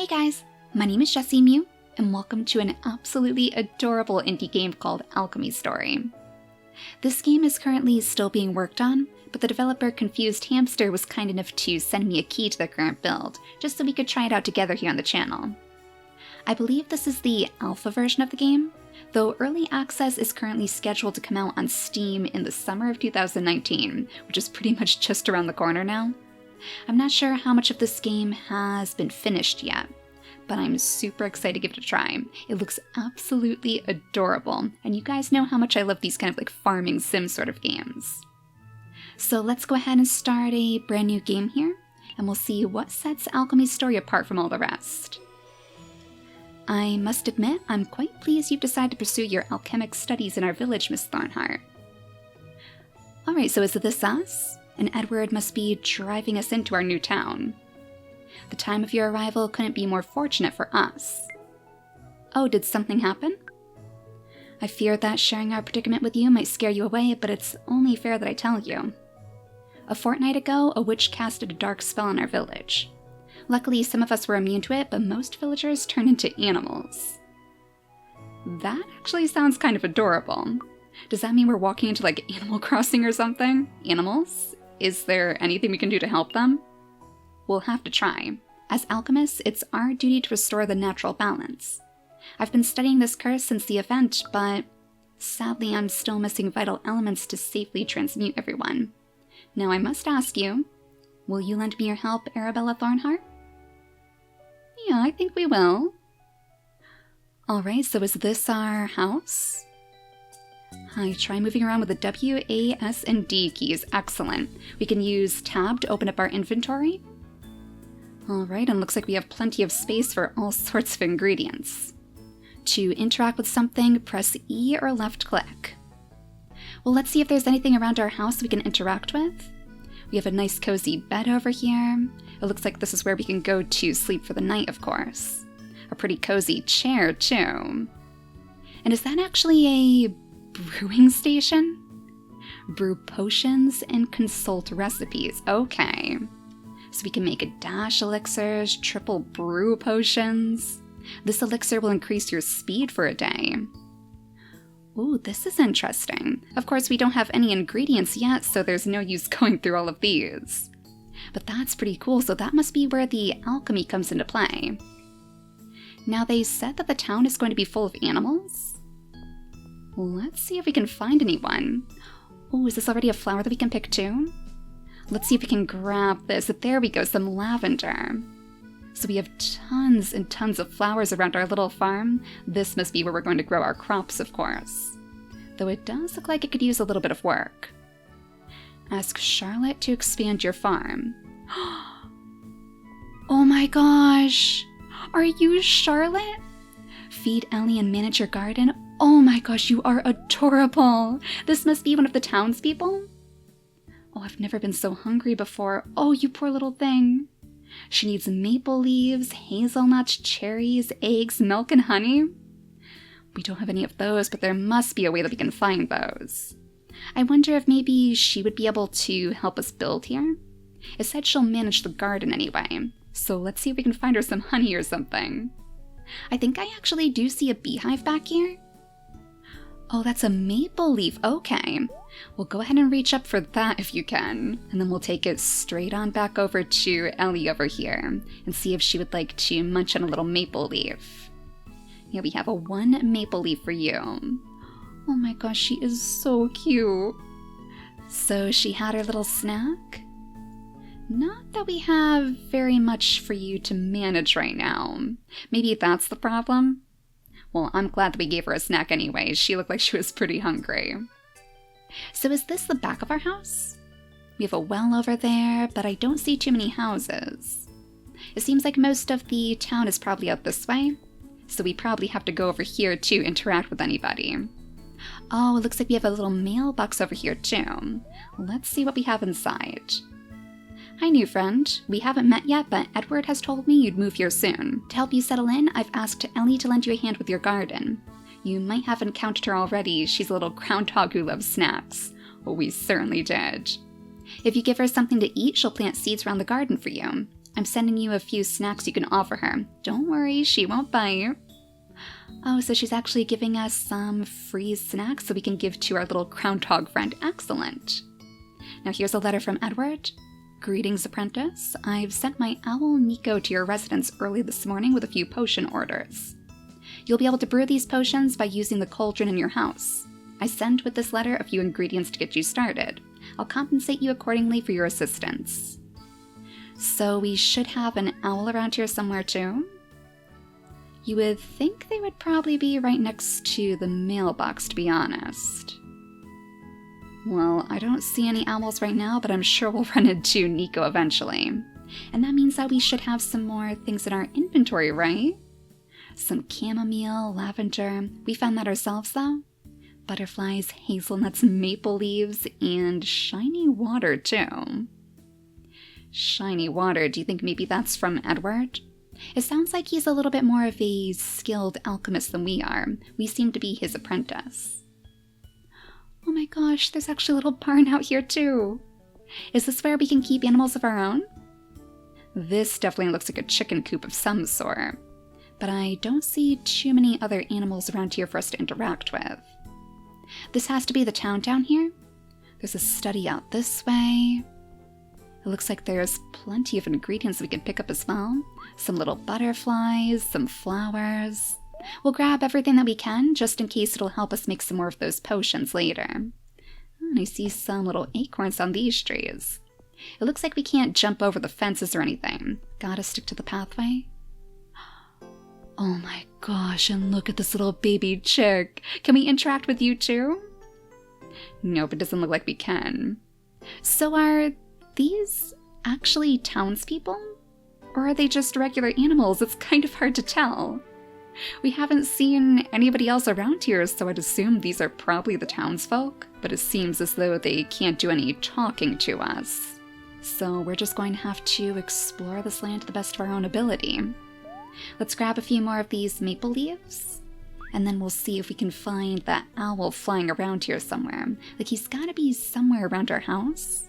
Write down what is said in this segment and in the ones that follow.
Hey guys, my name is JessiMew, and welcome to an absolutely adorable indie game called Alchemy Story. This game is currently still being worked on, but the developer Confused Hamster was kind enough to send me a key to the current build, just so we could try it out together here on the channel. I believe this is the alpha version of the game, though early access is currently scheduled to come out on Steam in the summer of 2019, which is pretty much just around the corner now. I'm not sure how much of this game has been finished yet, but I'm super excited to give it a try. It looks absolutely adorable, and you guys know how much I love these kind of like farming sim sort of games. So let's go ahead and start a brand new game here, and we'll see what sets Alchemy Story apart from all the rest. I must admit, I'm quite pleased you've decided to pursue your alchemic studies in our village, Miss Thornheart. Alright, so is this us? And Edward must be driving us into our new town. The time of your arrival couldn't be more fortunate for us. Oh, did something happen? I feared that sharing our predicament with you might scare you away, but it's only fair that I tell you. A fortnight ago, a witch casted a dark spell on our village. Luckily, some of us were immune to it, but most villagers turned into animals. That actually sounds kind of adorable. Does that mean we're walking into like Animal Crossing or something? Animals? Is there anything we can do to help them? We'll have to try. As alchemists, it's our duty to restore the natural balance. I've been studying this curse since the event, but sadly I'm still missing vital elements to safely transmute everyone. Now I must ask you, will you lend me your help, Arabella Thornheart? Yeah, I think we will. Alright, so is this our house? Hi, try moving around with the W, A, S, and D keys. Excellent. We can use Tab to open up our inventory. Alright, and looks like we have plenty of space for all sorts of ingredients. To interact with something, press E or left click. Well, let's see if there's anything around our house we can interact with. We have a nice cozy bed over here. It looks like this is where we can go to sleep for the night, of course. A pretty cozy chair, too. And is that actually a brewing station? Brew potions and consult recipes. Okay. So we can make a dash elixirs, triple brew potions. This elixir will increase your speed for a day. Ooh, this is interesting. Of course, we don't have any ingredients yet, so there's no use going through all of these. But that's pretty cool, so that must be where the alchemy comes into play. Now, they said that the town is going to be full of animals? Let's see if we can find anyone. Oh, is this already a flower that we can pick too? Let's see if we can grab this. There we go, some lavender. So we have tons and tons of flowers around our little farm. This must be where we're going to grow our crops, of course. Though it does look like it could use a little bit of work. Ask Charlotte to expand your farm. Oh my gosh! Are you Charlotte? Feed Ellie and manage your garden? Oh my gosh, you are adorable! This must be one of the townspeople? Oh, I've never been so hungry before. Oh, you poor little thing. She needs maple leaves, hazelnuts, cherries, eggs, milk, and honey. We don't have any of those, but there must be a way that we can find those. I wonder if maybe she would be able to help us build here? It said she'll manage the garden anyway, so let's see if we can find her some honey or something. I think I actually do see a beehive back here. Oh, that's a maple leaf. Okay. Well, go ahead and reach up for that if you can. And then we'll take it straight on back over to Ellie over here and see if she would like to munch on a little maple leaf. Yeah, we have a 1 maple leaf for you. Oh my gosh, she is so cute. So she had her little snack? Not that we have very much for you to manage right now. Maybe that's the problem? Well, I'm glad that we gave her a snack anyway. She looked like she was pretty hungry. So is this the back of our house? We have a well over there, but I don't see too many houses. It seems like most of the town is probably out this way, so we probably have to go over here to interact with anybody. Oh, it looks like we have a little mailbox over here too. Let's see what we have inside. Hi, new friend. We haven't met yet, but Edward has told me you'd move here soon. To help you settle in, I've asked Ellie to lend you a hand with your garden. You might have encountered her already. She's a little groundhog who loves snacks. Well, we certainly did. If you give her something to eat, she'll plant seeds around the garden for you. I'm sending you a few snacks you can offer her. Don't worry, she won't bite. Oh, so she's actually giving us some free snacks so we can give to our little groundhog friend. Excellent. Now here's a letter from Edward. Greetings, apprentice. I've sent my owl Nico to your residence early this morning with a few potion orders. You'll be able to brew these potions by using the cauldron in your house. I send with this letter a few ingredients to get you started. I'll compensate you accordingly for your assistance. So we should have an owl around here somewhere too? You would think they would probably be right next to the mailbox, to be honest. Well, I don't see any owls right now, but I'm sure we'll run into Nico eventually. And that means that we should have some more things in our inventory, right? Some chamomile, lavender. We found that ourselves, though. Butterflies, hazelnuts, maple leaves, and shiny water, too. Shiny water, do you think maybe that's from Edward? It sounds like he's a little bit more of a skilled alchemist than we are. We seem to be his apprentice. Oh my gosh, there's actually a little barn out here too. Is this where we can keep animals of our own? This definitely looks like a chicken coop of some sort. But I don't see too many other animals around here for us to interact with. This has to be the town down here. There's a study out this way. It looks like there's plenty of ingredients we can pick up as well. Some little butterflies, some flowers. We'll grab everything that we can, just in case it'll help us make some more of those potions later. And I see some little acorns on these trees. It looks like we can't jump over the fences or anything. Gotta stick to the pathway. Oh my gosh, and look at this little baby chick. Can we interact with you too? Nope, it doesn't look like we can. So are these actually townspeople? Or are they just regular animals? It's kind of hard to tell. We haven't seen anybody else around here, so I'd assume these are probably the townsfolk, but it seems as though they can't do any talking to us. So we're just going to have to explore this land to the best of our own ability. Let's grab a few more of these maple leaves, and then we'll see if we can find that owl flying around here somewhere. Like, he's gotta be somewhere around our house.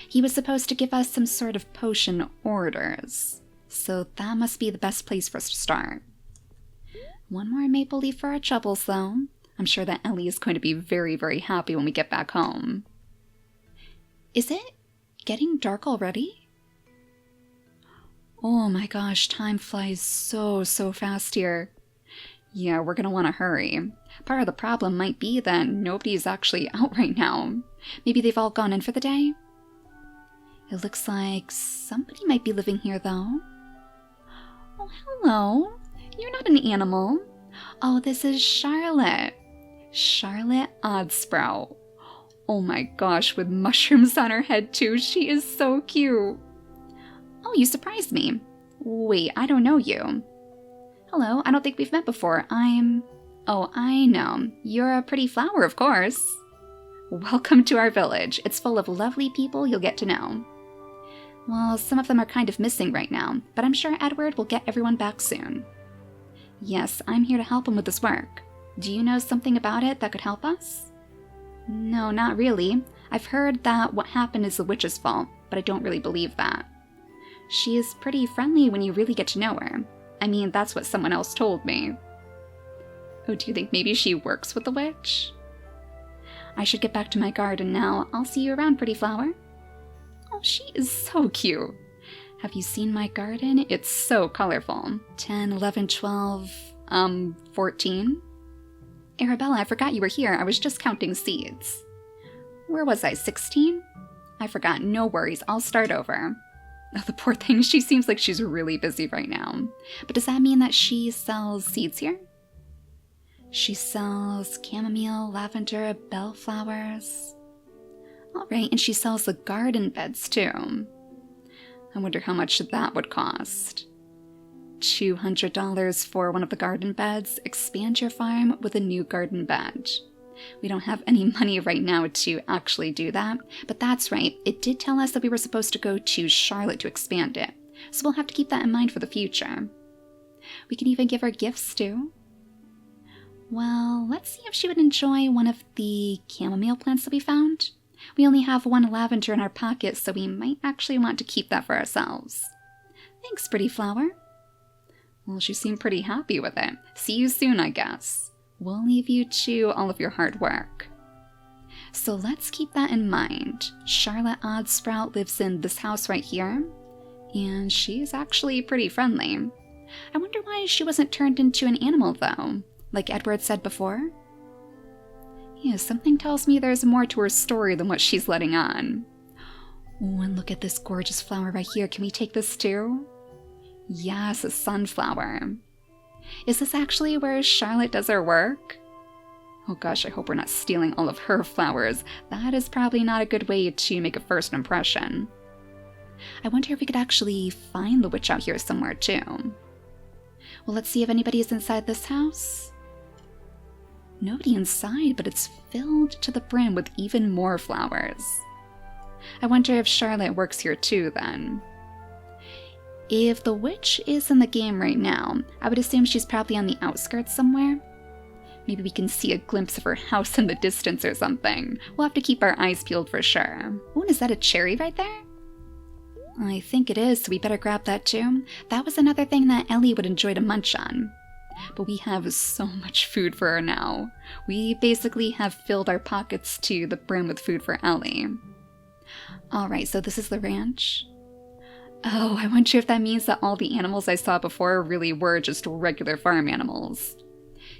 He was supposed to give us some sort of potion orders, so that must be the best place for us to start. One more maple leaf for our troubles, though. I'm sure that Ellie is going to be very, very happy when we get back home. Is it getting dark already? Oh my gosh, time flies so fast here. Yeah, we're gonna want to hurry. Part of the problem might be that nobody's actually out right now. Maybe they've all gone in for the day? It looks like somebody might be living here, though. Oh, hello. You're not an animal. Oh, this is Charlotte. Charlotte Oddsprout. Oh my gosh, with mushrooms on her head too. She is so cute. Oh, you surprised me. Wait, I don't know you. Hello, I don't think we've met before. Oh, I know. You're a pretty flower, of course. Welcome to our village. It's full of lovely people you'll get to know. Well, some of them are kind of missing right now, but I'm sure Edward will get everyone back soon. Yes, I'm here to help him with his work. Do you know something about it that could help us? No, not really. I've heard that what happened is the witch's fault, but I don't really believe that. She is pretty friendly when you really get to know her. I mean, that's what someone else told me. Oh, do you think maybe she works with the witch? I should get back to my garden now. I'll see you around, pretty flower. Oh, she is so cute. Have you seen my garden? It's so colorful. 10, 11, 12, 14? Arabella, I forgot you were here. I was just counting seeds. Where was I, 16? I forgot. No worries. I'll start over. Oh, the poor thing. She seems like she's really busy right now. But does that mean that she sells seeds here? She sells chamomile, lavender, bellflowers. Alright, and she sells the garden beds too. I wonder how much that would cost. $200 for one of the garden beds. Expand your farm with a new garden bed. We don't have any money right now to actually do that, but that's right. It did tell us that we were supposed to go to Charlotte to expand it, so we'll have to keep that in mind for the future. We can even give her gifts too. Well, let's see if she would enjoy one of the chamomile plants that we found. We only have one lavender in our pocket, so we might actually want to keep that for ourselves. Thanks, pretty flower. Well, she seemed pretty happy with it. See you soon, I guess. We'll leave you to all of your hard work. So let's keep that in mind. Charlotte Oddsprout lives in this house right here, and she's actually pretty friendly. I wonder why she wasn't turned into an animal, though, like Edward said before. Yeah, something tells me there's more to her story than what she's letting on. Oh, and look at this gorgeous flower right here. Can we take this too? Yes, a sunflower. Is this actually where Charlotte does her work? Oh gosh, I hope we're not stealing all of her flowers. That is probably not a good way to make a first impression. I wonder if we could actually find the witch out here somewhere too. Well, let's see if anybody is inside this house. Nobody inside, but it's filled to the brim with even more flowers. I wonder if Charlotte works here too then. If the witch is in the game right now, I would assume she's probably on the outskirts somewhere. Maybe we can see a glimpse of her house in the distance or something. We'll have to keep our eyes peeled for sure. Oh, is that a cherry right there? I think it is, so we better grab that too. That was another thing that Ellie would enjoy to munch on. But we have so much food for her now. We basically have filled our pockets to the brim with food for Ellie. Alright, so this is the ranch. Oh, I wonder if that means that all the animals I saw before really were just regular farm animals.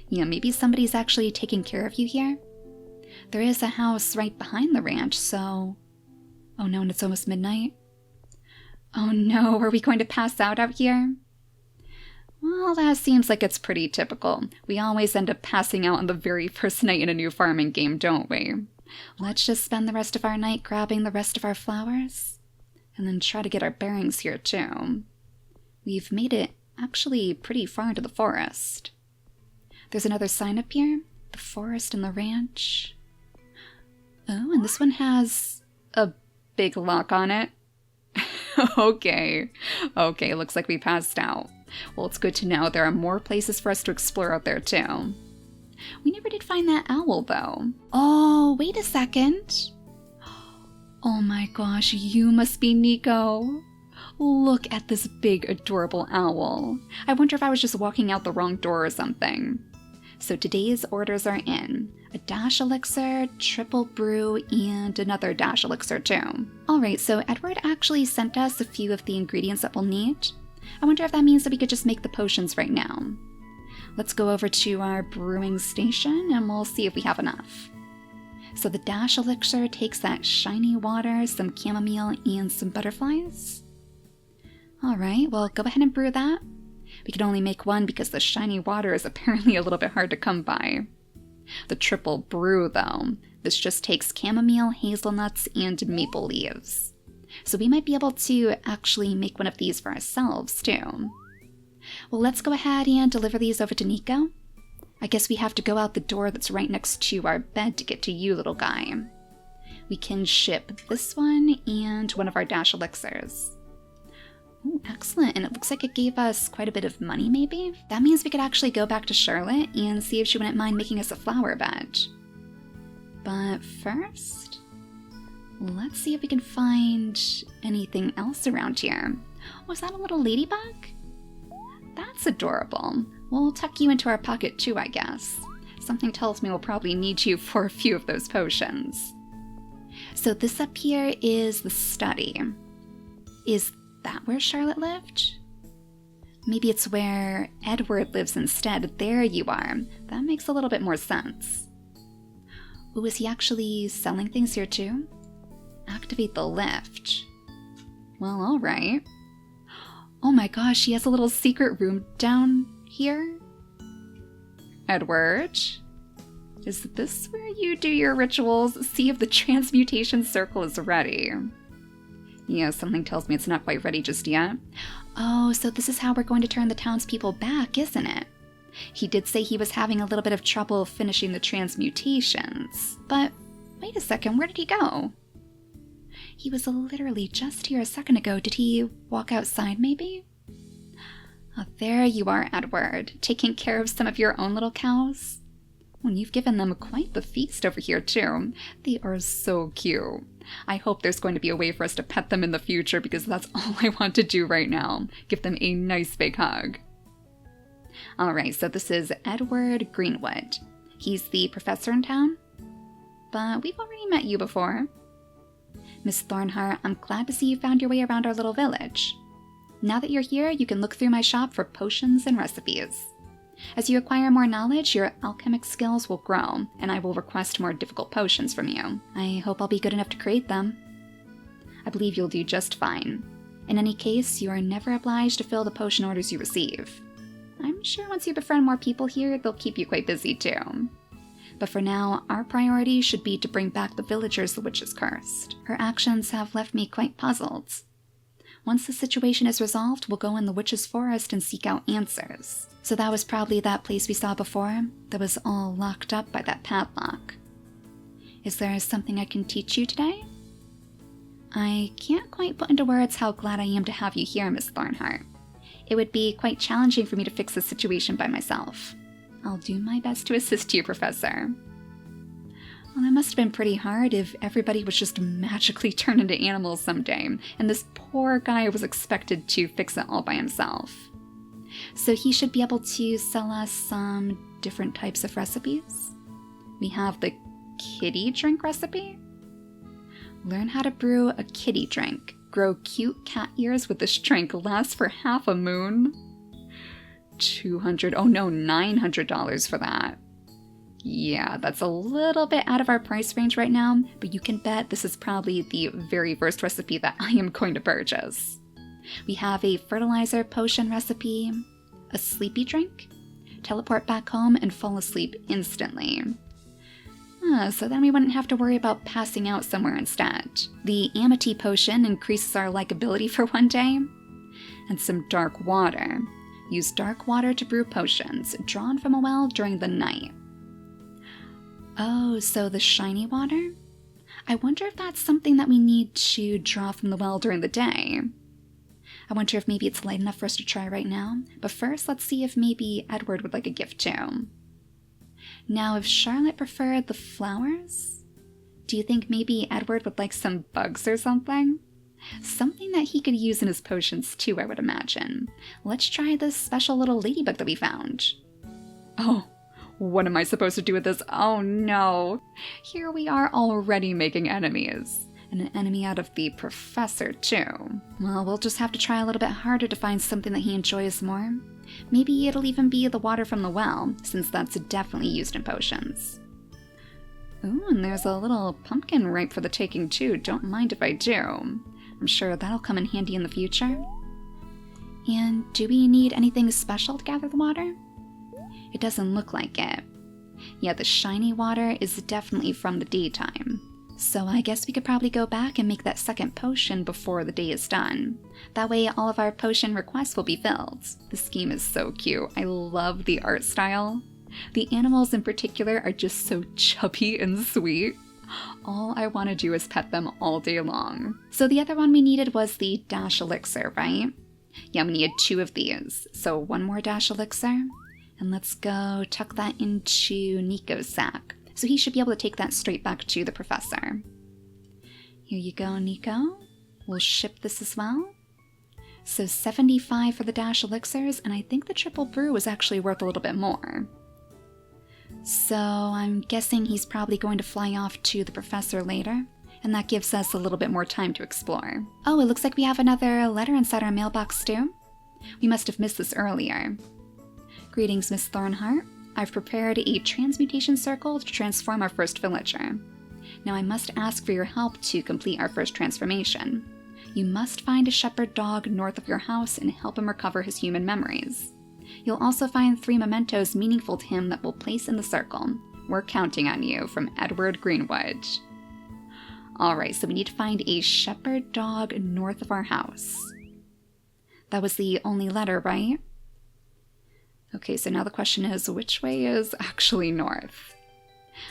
Yeah, maybe somebody's actually taking care of you here. There is a house right behind the ranch, so... Oh no, and it's almost midnight. Oh no, are we going to pass out here? Well, that seems like it's pretty typical. We always end up passing out on the very first night in a new farming game, don't we? Let's just spend the rest of our night grabbing the rest of our flowers. And then try to get our bearings here too. We've made it actually pretty far into the forest. There's another sign up here. The forest and the ranch. Oh, and this one has a big lock on it. Okay, looks like we passed out. Well, it's good to know there are more places for us to explore out there too. We never did find that owl though. Oh, wait a second. Oh my gosh, you must be Nico. Look at this big, adorable owl. I wonder if I was just walking out the wrong door or something. So today's orders are in. A dash elixir, triple brew, and another dash elixir too. Alright, so Edward actually sent us a few of the ingredients that we'll need. I wonder if that means that we could just make the potions right now. Let's go over to our brewing station and we'll see if we have enough. So the dash elixir takes that shiny water, some chamomile, and some butterflies. Alright, well go ahead and brew that. We can only make one because the shiny water is apparently a little bit hard to come by. The triple brew though, this just takes chamomile, hazelnuts, and maple leaves. So we might be able to actually make one of these for ourselves too. Well, let's go ahead and deliver these over to Nico. I guess we have to go out the door that's right next to our bed to get to you, little guy. We can ship this one and one of our dash elixirs. Oh, excellent, and it looks like it gave us quite a bit of money, maybe? That means we could actually go back to Charlotte and see if she wouldn't mind making us a flower bed. But first, let's see if we can find anything else around here. Oh, is that a little ladybug? That's adorable. We'll tuck you into our pocket too, I guess. Something tells me we'll probably need you for a few of those potions. So this up here is the study. Is that where Charlotte lived? Maybe it's where Edward lives instead. There you are. That makes a little bit more sense. Ooh, is he actually selling things here too? Activate the lift. Well, alright. Oh my gosh, he has a little secret room down here? Edward? Is this where you do your rituals? See if the transmutation circle is ready. Yeah, something tells me it's not quite ready just yet. Oh, so this is how we're going to turn the townspeople back, isn't it? He did say he was having a little bit of trouble finishing the transmutations. But wait a second, where did he go? He was literally just here a second ago. Did he walk outside, maybe? Oh, there you are, Edward, taking care of some of your own little cows. Well, you've given them quite the feast over here, too. They are so cute. I hope there's going to be a way for us to pet them in the future because that's all I want to do right now. Give them a nice big hug. Alright, so this is Edward Greenwood. He's the professor in town. But we've already met you before. Miss Thornheart, I'm glad to see you found your way around our little village. Now that you're here, you can look through my shop for potions and recipes. As you acquire more knowledge, your alchemic skills will grow, and I will request more difficult potions from you. I hope I'll be good enough to create them. I believe you'll do just fine. In any case, you are never obliged to fill the potion orders you receive. I'm sure once you befriend more people here, they'll keep you quite busy too. But for now, our priority should be to bring back the villagers the witch has cursed. Her actions have left me quite puzzled. Once the situation is resolved, we'll go in the witch's forest and seek out answers. So that was probably that place we saw before, that was all locked up by that padlock. Is there something I can teach you today? I can't quite put into words how glad I am to have you here, Miss Thornheart. It would be quite challenging for me to fix this situation by myself. I'll do my best to assist you, Professor. Well, that must have been pretty hard if everybody was just magically turned into animals someday, and this poor guy was expected to fix it all by himself. So he should be able to sell us some different types of recipes. We have the kitty drink recipe. Learn how to brew a kitty drink. Grow cute cat ears with this drink. Lasts for half a moon. $900 for that. Yeah, that's a little bit out of our price range right now, but you can bet this is probably the very first recipe that I am going to purchase. We have a fertilizer potion recipe, a sleepy drink, teleport back home and fall asleep instantly. So then we wouldn't have to worry about passing out somewhere instead. The amity potion increases our likability for one day. And some dark water. Use dark water to brew potions, drawn from a well during the night. Oh, so the shiny water? I wonder if that's something that we need to draw from the well during the day. I wonder if maybe it's light enough for us to try right now. But first, let's see if maybe Edward would like a gift too. Now, if Charlotte preferred the flowers, do you think maybe Edward would like some bugs or something? Something that he could use in his potions too, I would imagine. Let's try this special little ladybug that we found. Oh, what am I supposed to do with this? Oh no! Here we are already making enemies. And an enemy out of the professor too. Well, we'll just have to try a little bit harder to find something that he enjoys more. Maybe it'll even be the water from the well, since that's definitely used in potions. Ooh, and there's a little pumpkin ripe for the taking too. Don't mind if I do. I'm sure that'll come in handy in the future. And do we need anything special to gather the water? It doesn't look like it. Yeah, the shiny water is definitely from the daytime. So I guess we could probably go back and make that second potion before the day is done. That way all of our potion requests will be filled. This game is so cute. I love the art style. The animals in particular are just so chubby and sweet. All I want to do is pet them all day long. So the other one we needed was the dash elixir, right? Yeah, we needed 2 of these. So 1 more dash elixir. And let's go tuck that into Nico's sack. So he should be able to take that straight back to the professor. Here you go, Nico. We'll ship this as well. So 75 for the dash elixirs, and I think the triple brew is actually worth a little bit more. So I'm guessing he's probably going to fly off to the professor later, and that gives us a little bit more time to explore. Oh, it looks like we have another letter inside our mailbox too. We must have missed this earlier. Greetings, Miss Thornheart. I've prepared a transmutation circle to transform our first villager. Now I must ask for your help to complete our first transformation. You must find a shepherd dog north of your house and help him recover his human memories. You'll also find 3 mementos meaningful to him that we'll place in the circle. We're counting on you, from Edward Greenwood. Alright, so we need to find a shepherd dog north of our house. That was the only letter, right? Okay, so now the question is, which way is actually north?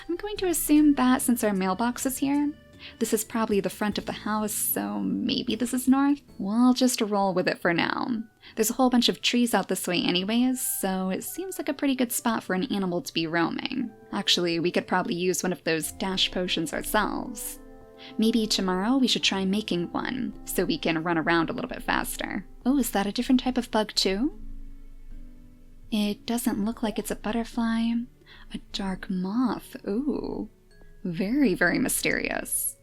I'm going to assume that since our mailbox is here, this is probably the front of the house, so maybe this is north? We'll just roll with it for now. There's a whole bunch of trees out this way anyways, so it seems like a pretty good spot for an animal to be roaming. Actually, we could probably use one of those dash potions ourselves. Maybe tomorrow we should try making one, so we can run around a little bit faster. Oh, is that a different type of bug too? It doesn't look like it's a butterfly. A dark moth. Ooh. Very, very mysterious.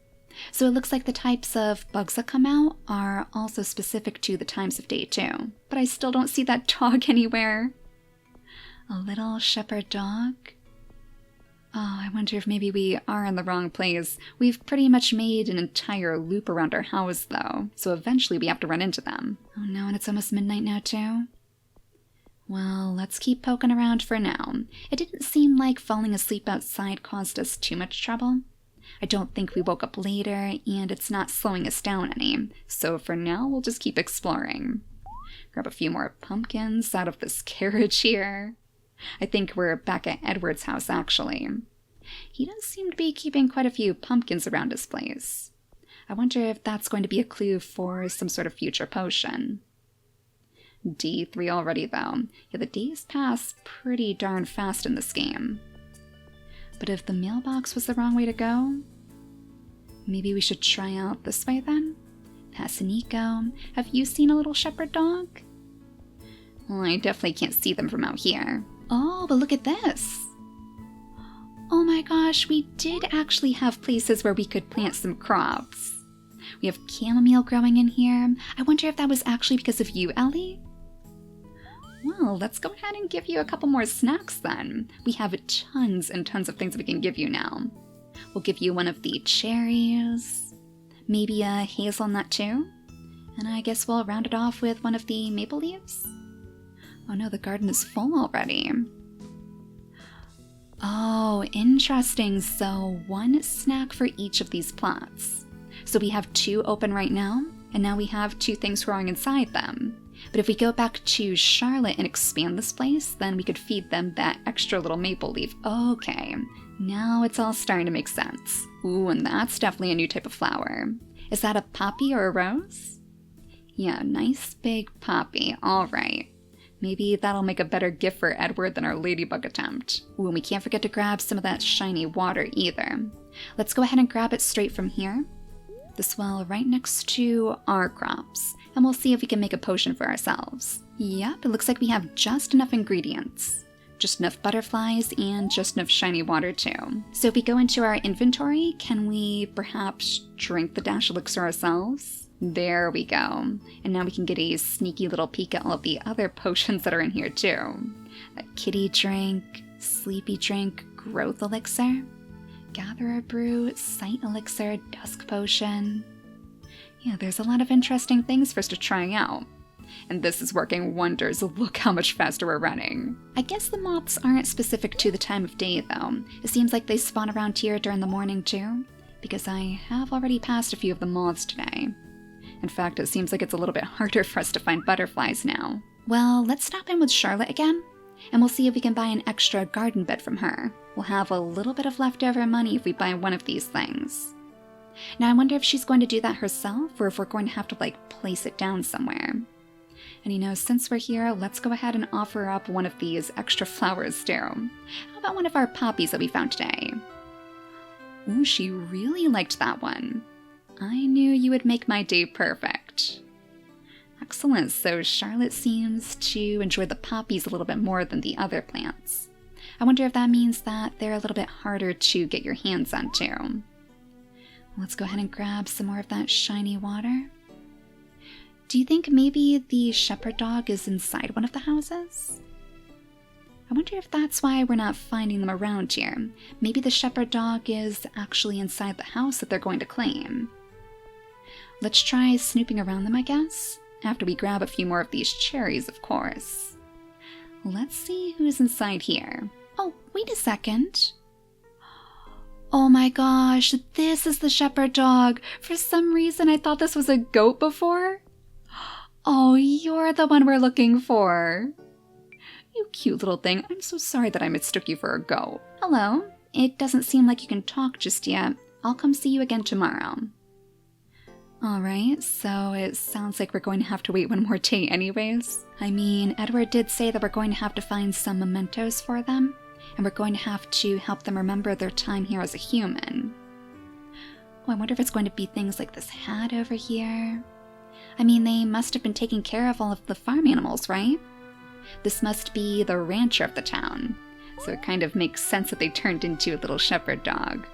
So it looks like the types of bugs that come out are also specific to the times of day too. But I still don't see that dog anywhere. A little shepherd dog? Oh, I wonder if maybe we are in the wrong place. We've pretty much made an entire loop around our house though, so eventually we have to run into them. Oh no, and it's almost midnight now too? Well, let's keep poking around for now. It didn't seem like falling asleep outside caused us too much trouble. I don't think we woke up later, and it's not slowing us down any, so for now we'll just keep exploring. Grab a few more pumpkins out of this carriage here. I think we're back at Edward's house, actually. He does seem to be keeping quite a few pumpkins around his place. I wonder if that's going to be a clue for some sort of future potion. D3 already, though. Yeah, the days pass pretty darn fast in this game. But if the mailbox was the wrong way to go, maybe we should try out this way then? Pasanico, have you seen a little shepherd dog? Well, I definitely can't see them from out here. Oh, but look at this! Oh my gosh, we did actually have places where we could plant some crops. We have chamomile growing in here. I wonder if that was actually because of you, Ellie? Well, let's go ahead and give you a couple more snacks then. We have tons and tons of things we can give you now. We'll give you one of the cherries, maybe a hazelnut too, and I guess we'll round it off with one of the maple leaves. Oh no, the garden is full already. Oh, interesting. So one snack for each of these plots. So we have 2 open right now, and now we have 2 things growing inside them. But if we go back to Charlotte and expand this place, then we could feed them that extra little maple leaf. Okay, now it's all starting to make sense. Ooh, and that's definitely a new type of flower. Is that a poppy or a rose? Yeah, nice big poppy. All right. Maybe that'll make a better gift for Edward than our ladybug attempt. Ooh, and we can't forget to grab some of that shiny water either. Let's go ahead and grab it straight from here. This well right next to our crops, and we'll see if we can make a potion for ourselves. Yep, it looks like we have just enough ingredients. Just enough butterflies and just enough shiny water too. So if we go into our inventory, can we perhaps drink the dash elixir ourselves? There we go. And now we can get a sneaky little peek at all of the other potions that are in here too. A kitty drink, sleepy drink, growth elixir, gatherer brew, sight elixir, dusk potion. Yeah, there's a lot of interesting things for us to try out. And this is working wonders. Look how much faster we're running. I guess the moths aren't specific to the time of day though. It seems like they spawn around here during the morning too, because I have already passed a few of the moths today. In fact, it seems like it's a little bit harder for us to find butterflies now. Well, let's stop in with Charlotte again, and we'll see if we can buy an extra garden bed from her. We'll have a little bit of leftover money if we buy one of these things. Now I wonder if she's going to do that herself, or if we're going to have to place it down somewhere. And you know, since we're here, let's go ahead and offer up one of these extra flowers too. How about one of our poppies that we found today? Ooh, she really liked that one. I knew you would make my day perfect. Excellent, so Charlotte seems to enjoy the poppies a little bit more than the other plants. I wonder if that means that they're a little bit harder to get your hands on too. Let's go ahead and grab some more of that shiny water. Do you think maybe the shepherd dog is inside one of the houses? I wonder if that's why we're not finding them around here. Maybe the shepherd dog is actually inside the house that they're going to claim. Let's try snooping around them, I guess, after we grab a few more of these cherries, of course. Let's see who's inside here. Oh, wait a second. Oh my gosh, this is the shepherd dog. For some reason, I thought this was a goat before. Oh, you're the one we're looking for. You cute little thing. I'm so sorry that I mistook you for a goat. Hello. It doesn't seem like you can talk just yet. I'll come see you again tomorrow. Alright, so it sounds like we're going to have to wait one more day anyways. I mean, Edward did say that we're going to have to find some mementos for them, and we're going to have to help them remember their time here as a human. Oh, I wonder if it's going to be things like this hat over here. I mean, they must have been taking care of all of the farm animals, right? This must be the rancher of the town, so it kind of makes sense that they turned into a little shepherd dog.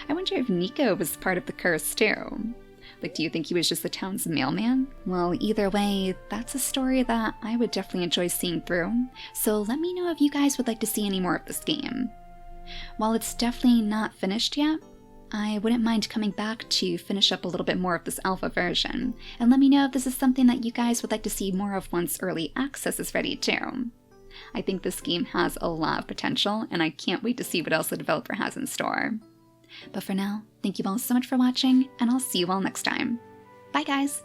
I wonder if Nico was part of the curse too. Like, do you think he was just the town's mailman? Well, either way, that's a story that I would definitely enjoy seeing through, so let me know if you guys would like to see any more of this game. While it's definitely not finished yet, I wouldn't mind coming back to finish up a little bit more of this alpha version, and let me know if this is something that you guys would like to see more of once early access is ready too. I think this game has a lot of potential, and I can't wait to see what else the developer has in store. But for now, thank you all so much for watching, and I'll see you all next time. Bye guys!